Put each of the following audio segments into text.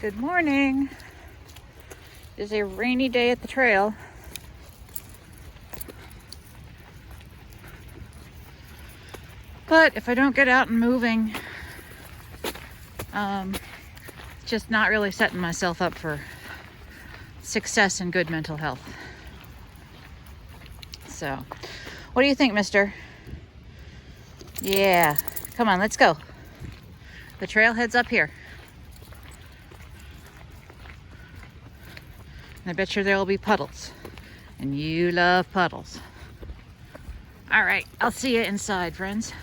Good morning. It is a rainy day at the trail. But if I don't get out and moving, just not really setting myself up for success and good mental health. So, what do you think, mister? Yeah, come on, let's go. The trailhead's up here. I bet you there will be puddles. And you love puddles. All right, I'll see you inside, friends.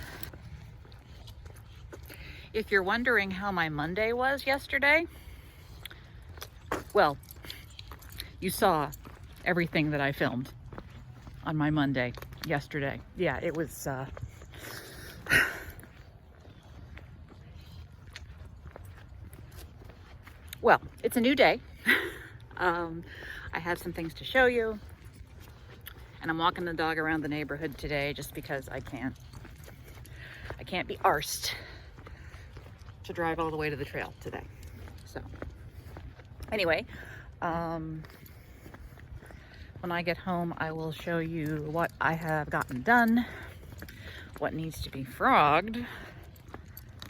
If you're wondering how my Monday was yesterday, well, you saw everything that I filmed on my Monday yesterday. Yeah, it was, well, it's a new day. I have some things to show you, and I'm walking the dog around the neighborhood today just because I can't be arsed to drive all the way to the trail today. So anyway, when I get home, I will show you what I have gotten done, what needs to be frogged,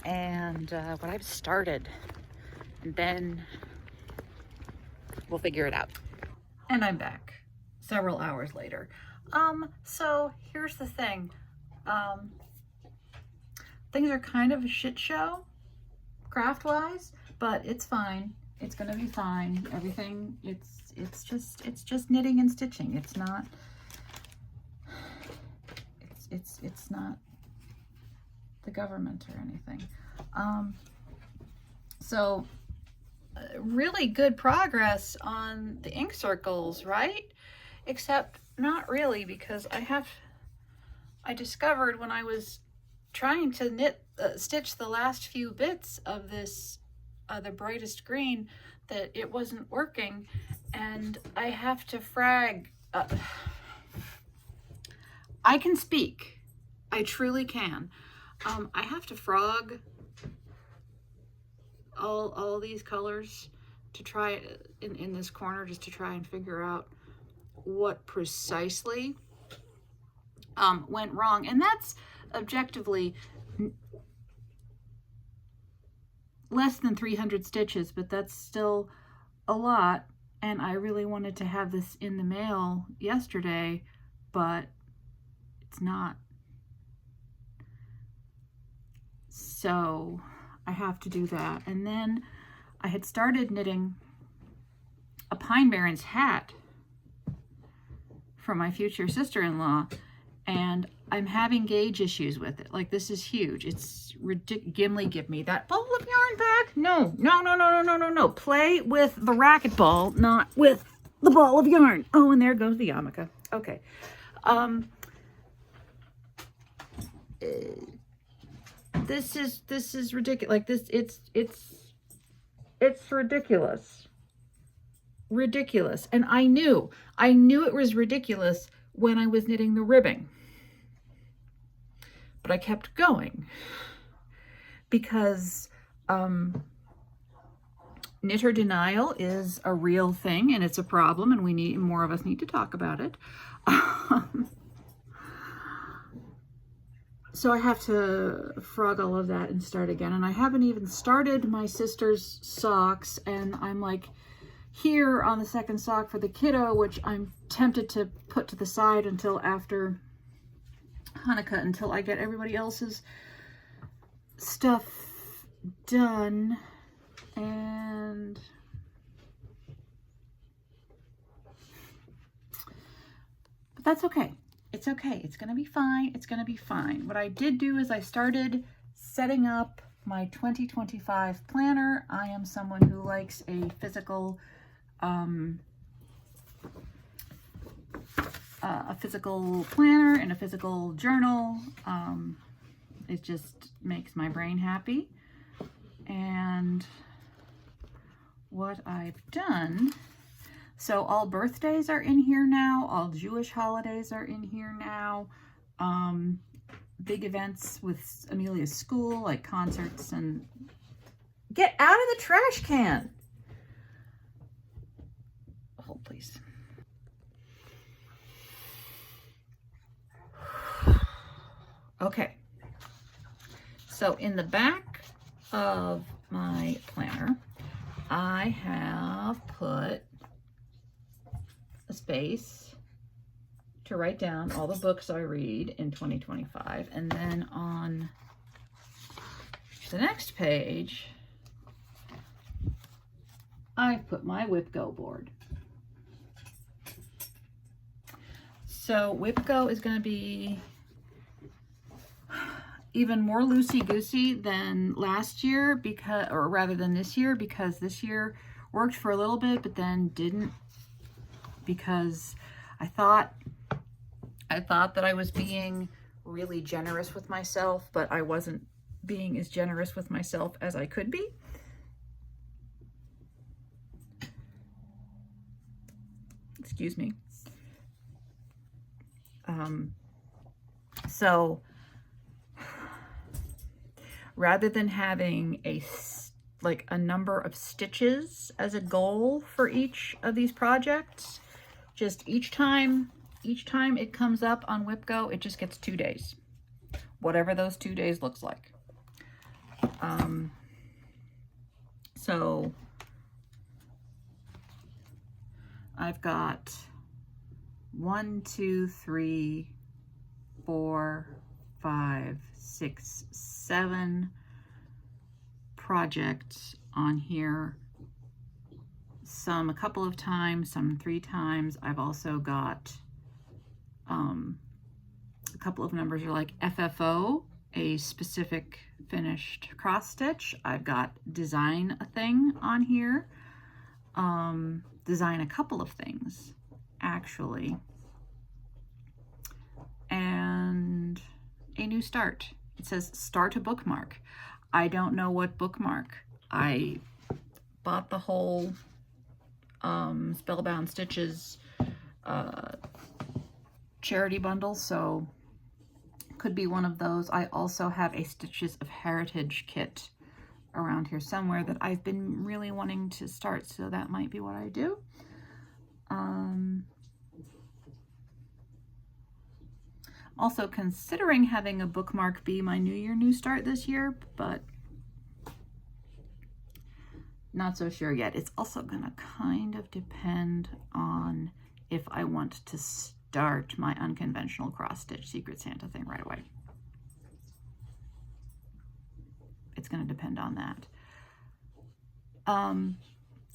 and what I've started, and then we'll figure it out. And I'm back several hours later. So here's the thing. Things are kind of a shit show craft-wise, but it's fine. It's gonna be fine. Everything, it's just knitting and stitching. It's not the government or anything. So really good progress on the ink circles, right? Except not really, because I discovered when I was trying to stitch the last few bits of this the brightest green that it wasn't working, and I have to frag. I can speak. I truly can. I have to frog all these colors to try in this corner, just to try and figure out what precisely went wrong. And that's objectively less than 300 stitches, but that's still a lot. And I really wanted to have this in the mail yesterday, but it's not. So I have to do that. And then I had started knitting a Pine Barrens hat for my future sister-in-law, and I'm having gauge issues with it. Like, this is huge. It's ridiculous. Gimli, give me that ball of yarn back. No. Play with the racquetball, not with the ball of yarn. Oh, and there goes the yarmulke. Okay. This is ridiculous. Like, this, it's ridiculous. Ridiculous. And I knew it was ridiculous when I was knitting the ribbing. But I kept going because knitter denial is a real thing, and it's a problem, and more of us need to talk about it. So I have to frog all of that and start again. And I haven't even started my sister's socks, and I'm like here on the second sock for the kiddo, which I'm tempted to put to the side until after Hanukkah, until I get everybody else's stuff done. And but that's okay. It's okay. It's going to be fine. It's going to be fine. What I did do is I started setting up my 2025 planner. I am someone who likes a physical planner and a physical journal. It just makes my brain happy. And what I've done, so all birthdays are in here now, all Jewish holidays are in here now, big events with Amelia's school, like concerts, and get out of the trash can. please. Okay. So in the back of my planner, I have put a space to write down all the books I read in 2025. And then on the next page, I've put my WhipGo board. So WhipGo is going to be even more loosey-goosey than last year, because, or rather than this year, because this year worked for a little bit, but then didn't, because I thought that I was being really generous with myself, but I wasn't being as generous with myself as I could be. Excuse me. So rather than having a number of stitches as a goal for each of these projects, just each time it comes up on WhipGo, it just gets 2 days, whatever those 2 days looks like. So I've got 1, 2, 3, 4, 5, 6, 7 projects on here. Some a couple of times, some 3 times. I've also got a couple of numbers are like FFO, a specific finished cross stitch. I've got design a thing on here. Design a couple of things, actually. And a new start. It says start a bookmark. I don't know what bookmark. I bought the whole Spellbound Stitches charity bundle, so could be one of those. I also have a Stitches of Heritage kit around here somewhere that I've been really wanting to start, so that might be what I do. Also considering having a bookmark be my New Year, New Start this year, but not so sure yet. It's also gonna kind of depend on if I want to start my unconventional cross stitch Secret Santa thing right away. It's gonna depend on that.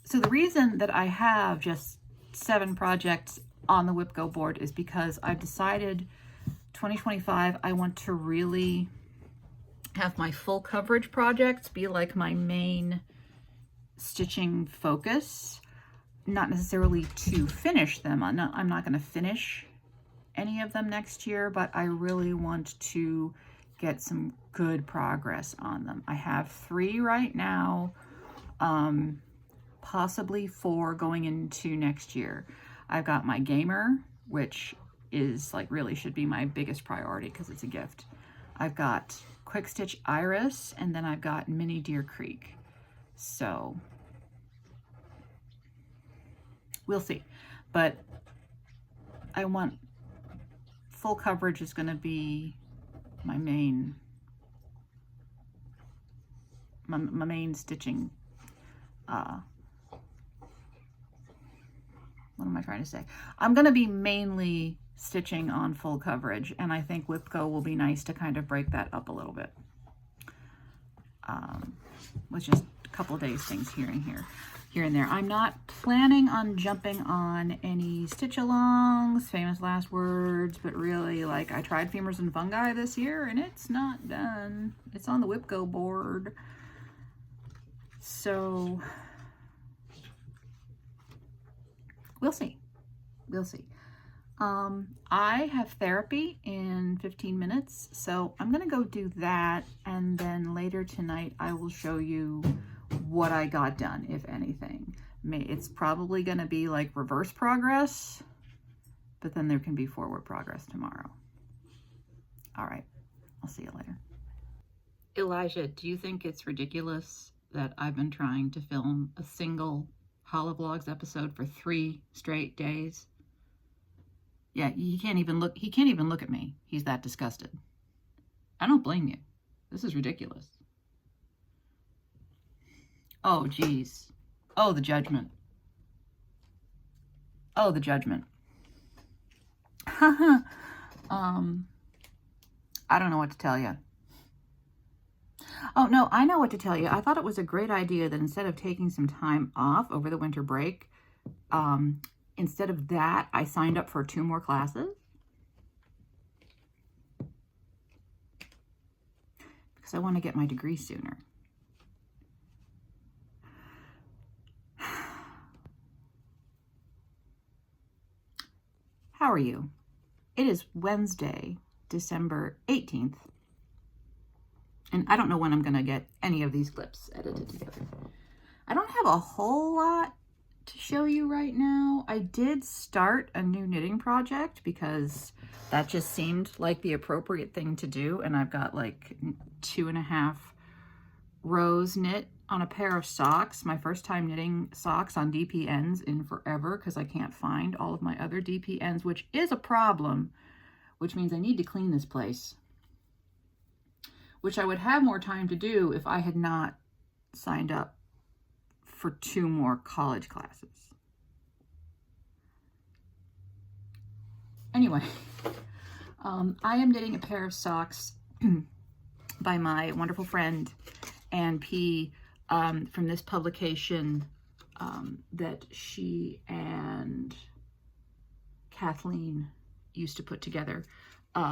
So the reason that I have just 7 projects on the WhipGo board is because I've decided 2025, I want to really have my full coverage projects be like my main stitching focus, not necessarily to finish them. I'm not going to finish any of them next year, but I really want to get some good progress on them. I have 3 right now, possibly 4 going into next year. I've got my gamer, which is like really should be my biggest priority because it's a gift. I've got Quick Stitch Iris, and then I've got Mini Deer Creek. So we'll see. But I want full coverage is going to be my main stitching. What am I trying to say? I'm going to be mainly stitching on full coverage, and I think WhipGo will be nice to kind of break that up a little bit with just a couple days things here and there. I'm not planning on jumping on any stitch alongs, famous last words, but really, like, I tried Femurs and Fungi this year and it's not done. It's on the WhipGo board, so we'll see. I have therapy in 15 minutes, so I'm gonna go do that, and then later tonight I will show you what I got done, if anything. It's probably gonna be like reverse progress, but then there can be forward progress tomorrow. All right, I'll see you later. Elijah, do you think it's ridiculous that I've been trying to film a single HoliVlogs episode for 3 straight days. Yeah, he can't even look at me. He's that disgusted. I don't blame you. This is ridiculous. Oh, geez. Oh, the judgment. Oh, the judgment. I don't know what to tell you. Oh, no, I know what to tell you. I thought it was a great idea that instead of taking some time off over the winter break, instead of that, I signed up for 2 more classes. Because I want to get my degree sooner. How are you? It is Wednesday, December 18th. And I don't know when I'm going to get any of these clips edited together. I don't have a whole lot to show you right now. I did start a new knitting project because that just seemed like the appropriate thing to do. And I've got like 2.5 rows knit on a pair of socks. My first time knitting socks on DP ends in forever because I can't find all of my other DP ends, which is a problem, which means I need to clean this place, which I would have more time to do if I had not signed up for 2 more college classes. Anyway, I am knitting a pair of socks by my wonderful friend Ann P. From this publication that she and Kathleen used to put together,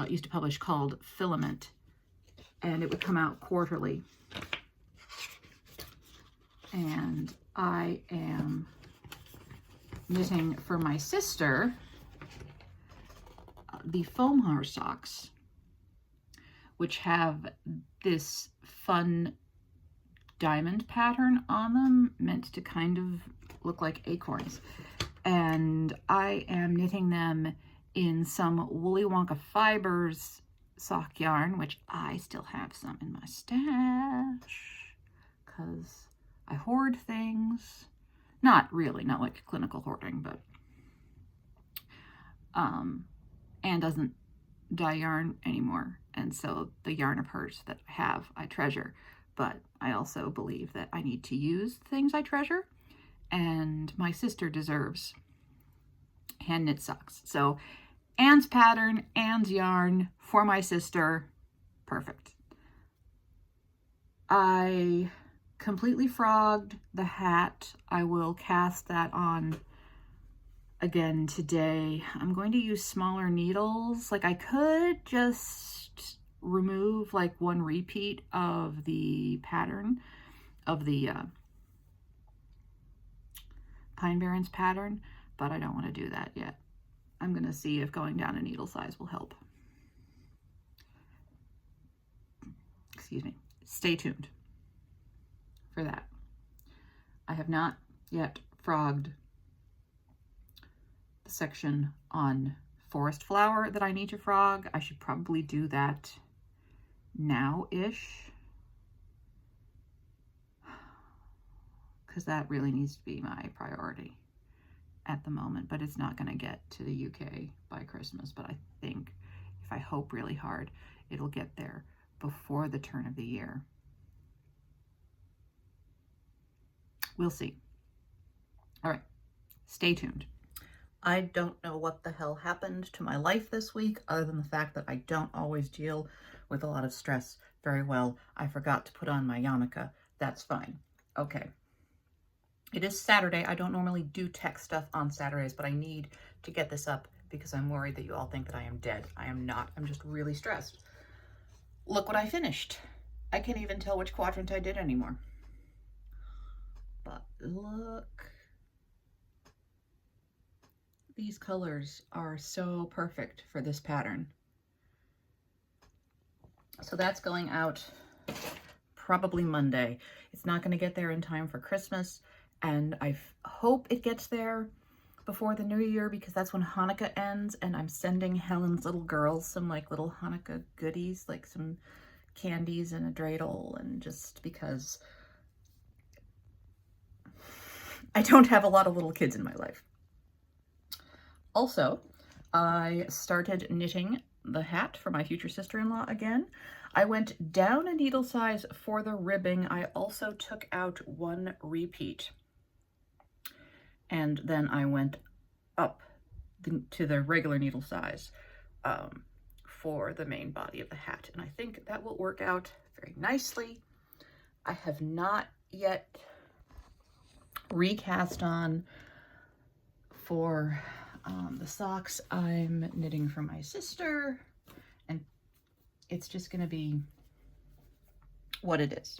used to publish, called Filament. And it would come out quarterly. And I am knitting for my sister the foam heart socks, which have this fun diamond pattern on them, meant to kind of look like acorns. And I am knitting them in some Woolly Wonka Fibers sock yarn, which I still have some in my stash because I hoard things. Not really, not like clinical hoarding, but Anne doesn't dye yarn anymore, and so the yarn of hers that I have I treasure, but I also believe that I need to use things I treasure, and my sister deserves hand knit socks. So Anne's pattern, Anne's yarn for my sister. Perfect. I completely frogged the hat. I will cast that on again today. I'm going to use smaller needles. Like, I could just remove like 1 repeat of the pattern of the Pine Barrens pattern, but I don't want to do that yet. I'm going to see if going down a needle size will help. Excuse me. Stay tuned for that. I have not yet frogged the section on forest flower that I need to frog. I should probably do that now-ish, because that really needs to be my priority at the moment, but it's not going to get to the UK by Christmas. But I think if I hope really hard, it'll get there before the turn of the year. We'll see. All right, stay tuned. I don't know what the hell happened to my life this week, other than the fact that I don't always deal with a lot of stress very well. I forgot to put on my yarmulke. That's fine. Okay. It is Saturday. I don't normally do tech stuff on Saturdays, but I need to get this up because I'm worried that you all think that I am dead. I am not. I'm just really stressed. Look what I finished. I can't even tell which quadrant I did anymore. But look. These colors are so perfect for this pattern. So that's going out probably Monday. It's not going to get there in time for Christmas, and I hope it gets there before the new year, because that's when Hanukkah ends, and I'm sending Helen's little girls some like little Hanukkah goodies, like some candies and a dreidel, and just because I don't have a lot of little kids in my life. Also, I started knitting the hat for my future sister-in-law again. I went down a needle size for the ribbing. I also took out one repeat. And then I went up to the regular needle size for the main body of the hat. And I think that will work out very nicely. I have not yet recast on for the socks I'm knitting for my sister, and it's just gonna be what it is.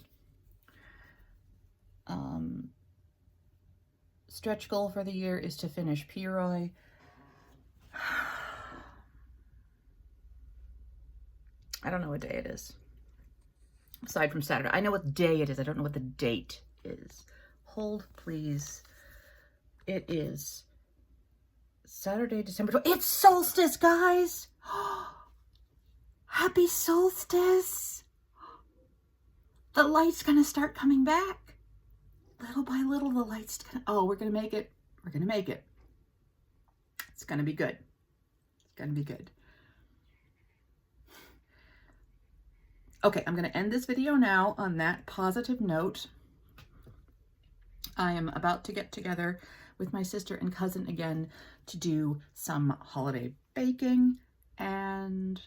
Stretch goal for the year is to finish Pieroy. I don't know what day it is. Aside from Saturday. I know what day it is. I don't know what the date is. Hold, please. It is Saturday, December 12th. It's solstice, guys! Happy solstice! The light's gonna start coming back. Little by little, the light's gonna... Oh, we're gonna make it. We're gonna make it. It's gonna be good. It's gonna be good. Okay, I'm gonna end this video now on that positive note. I am about to get together with my sister and cousin again to do some holiday baking, and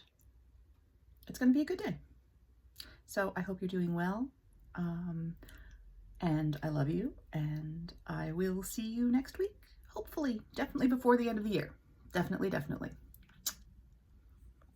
it's gonna be a good day. So I hope you're doing well. And I love you, and I will see you next week. Hopefully, definitely before the end of the year. Definitely, definitely.